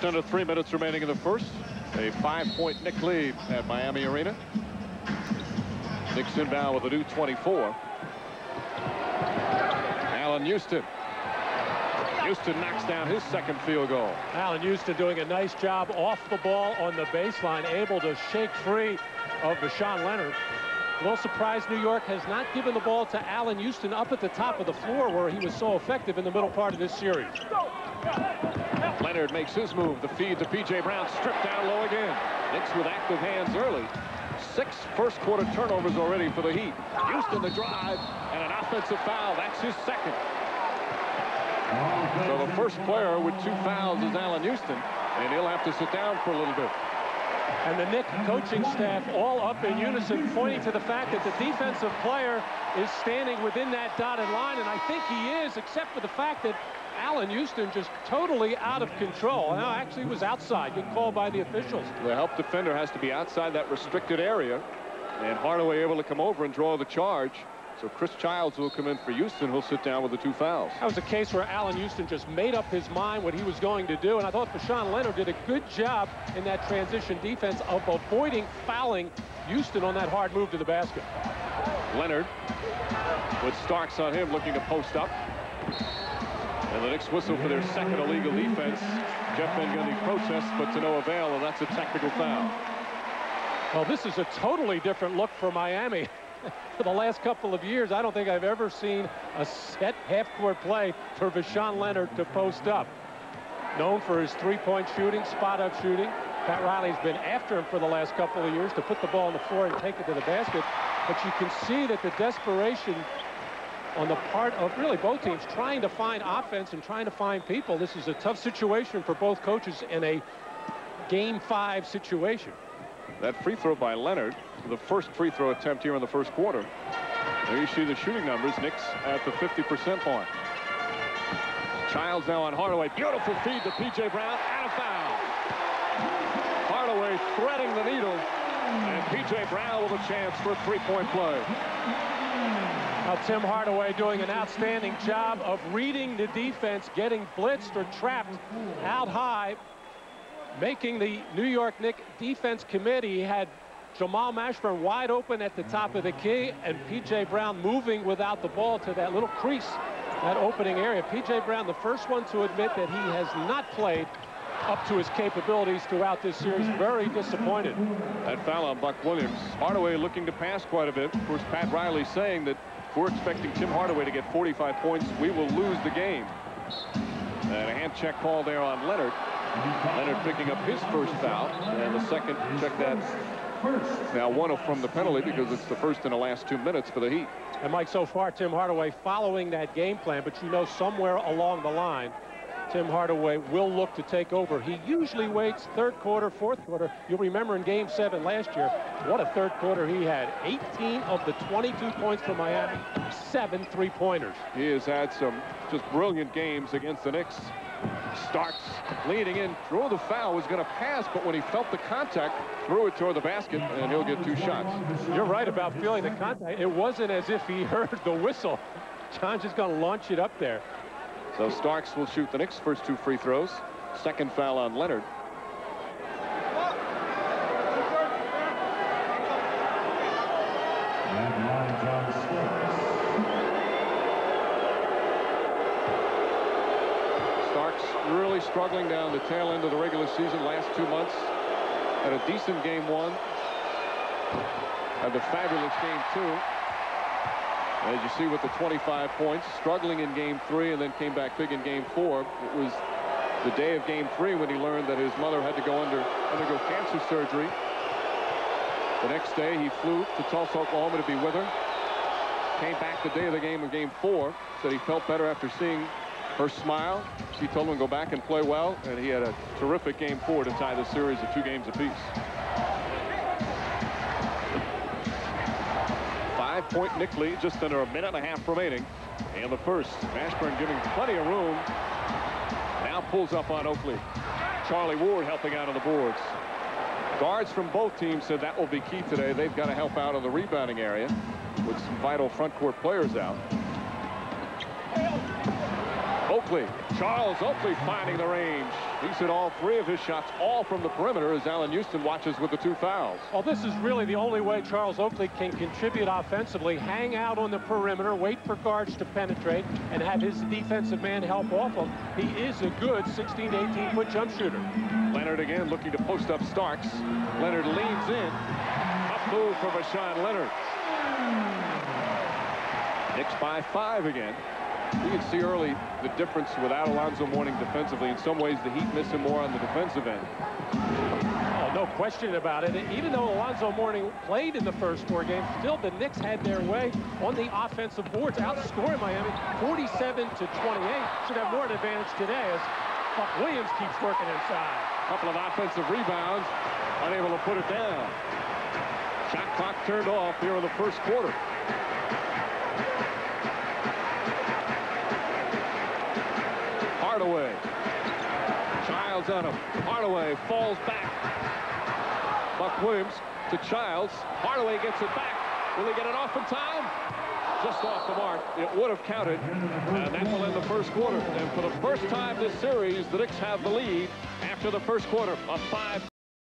Under 3 minutes remaining in the first. A 5-point Knicks lead at Miami Arena. Knicks inbound with a new 24. Allen Houston. Houston knocks down his second field goal. Allen Houston doing a nice job off the ball on the baseline, able to shake free of Sean Leonard. A little surprised New York has not given the ball to Allen Houston up at the top of the floor where he was so effective in the middle part of this series. Leonard makes his move. The feed to P.J. Brown, stripped down low again. Knicks with active hands early. 6 first-quarter turnovers already for the Heat. Houston the drive, and an offensive foul. That's his second. So the first player with 2 fouls is Allen Houston, and he'll have to sit down for a little bit. And the Knicks coaching staff all up in unison, pointing to the fact that the defensive player is standing within that dotted line, and I think he is, except for the fact that Allen Houston just totally out of control. Now, actually, he was outside, getting called by the officials. The help defender has to be outside that restricted area, and Hardaway able to come over and draw the charge. So Chris Childs will come in for Houston. He'll sit down with the 2 fouls. That was a case where Allen Houston just made up his mind what he was going to do, and I thought Sean Leonard did a good job in that transition defense of avoiding fouling Houston on that hard move to the basket. Leonard with Starks on him, looking to post up. And the Knicks whistle for their second illegal defense. Jeff Van Gundy protests, but to no avail, and that's a technical foul. Well, this is a totally different look for Miami. For the last couple of years, I don't think I've ever seen a set half-court play for Sean Leonard to post up. Known for his three-point shooting, spot-up shooting. Pat Riley's been after him for the last couple of years to put the ball on the floor and take it to the basket. But you can see that the desperation on the part of really both teams trying to find offense and trying to find people. This is a tough situation for both coaches in a Game 5 situation. That free throw by Leonard, the first free throw attempt here in the first quarter. There you see the shooting numbers. Knicks at the 50% mark. Childs now on Hardaway. Beautiful feed to P.J. Brown, and a foul. Hardaway threading the needle, and P.J. Brown with a chance for a 3-point play. Now Tim Hardaway doing an outstanding job of reading the defense, getting blitzed or trapped out high, making the New York Knicks defense committee. He had Jamal Mashburn wide open at the top of the key, and P.J. Brown moving without the ball to that little crease, that opening area. P.J. Brown, the first one to admit that he has not played up to his capabilities throughout this series. Very disappointed. That foul on Buck Williams. Hardaway looking to pass quite a bit. Of course, Pat Riley saying that if we're expecting Tim Hardaway to get 45 points, we will lose the game. And a hand check call there on Leonard. Leonard picking up his first foul, and the second, check that, now one from the penalty because it's the first in the last 2 minutes for the Heat. And Mike, so far Tim Hardaway following that game plan, but you know somewhere along the line Tim Hardaway will look to take over. He usually waits third quarter, fourth quarter. You'll remember in Game 7 last year, what a third quarter he had. 18 of the 22 points for Miami, 7 3-pointers. He has had some just brilliant games against the Knicks. Starks leading in, throw the foul, was going to pass, but when he felt the contact, threw it toward the basket, and he'll get 2 shots. You're right about feeling the contact. It wasn't as if he heard the whistle. John's just going to launch it up there. So Starks will shoot the Knicks' first 2 free throws. Second foul on Leonard. Starks really struggling down the tail end of the regular season last 2 months. Had a decent Game 1. Had the fabulous Game 2. As you see with the 25 points, struggling in Game 3 and then came back big in Game 4. It was the day of Game 3 when he learned that his mother had to undergo cancer surgery. The next day he flew to Tulsa, Oklahoma to be with her. Came back the day of the game in Game 4. Said he felt better after seeing her smile. She told him to go back and play well, and he had a terrific Game 4 to tie the series of 2 games apiece. 5-point Knicks lead, just under a minute and a half remaining in the first. Mashburn giving plenty of room. Now pulls up on Oakley. Charlie Ward helping out on the boards. Guards from both teams said that will be key today. They've got to help out on the rebounding area with some vital front court players out. Oakley, Charles Oakley finding the range. He's hit all 3 of his shots, all from the perimeter, as Allen Houston watches with the 2 fouls. Well, this is really the only way Charles Oakley can contribute offensively. Hang out on the perimeter, wait for guards to penetrate, and have his defensive man help off him. He is a good 16 to 18-foot jump shooter. Leonard again looking to post up Starks. Leonard leans in. Tough move from Rashawn Leonard. Knicks by 5 again. You can see early the difference without Alonzo Mourning defensively. In some ways, the Heat miss him more on the defensive end. Oh, no question about it. Even though Alonzo Mourning played in the first 4 games, still the Knicks had their way on the offensive boards, outscoring Miami 47 to 28. Should have more of an advantage today as Buck Williams keeps working inside. Couple of offensive rebounds, unable to put it down. Shot clock turned off here in the first quarter. Hardaway. Childs on him. Hardaway falls back. Buck Williams to Childs. Hardaway gets it back. Will he get it off in time? Just off the mark. It would have counted. And that will end the first quarter. And for the first time this series, the Knicks have the lead after the first quarter. A 5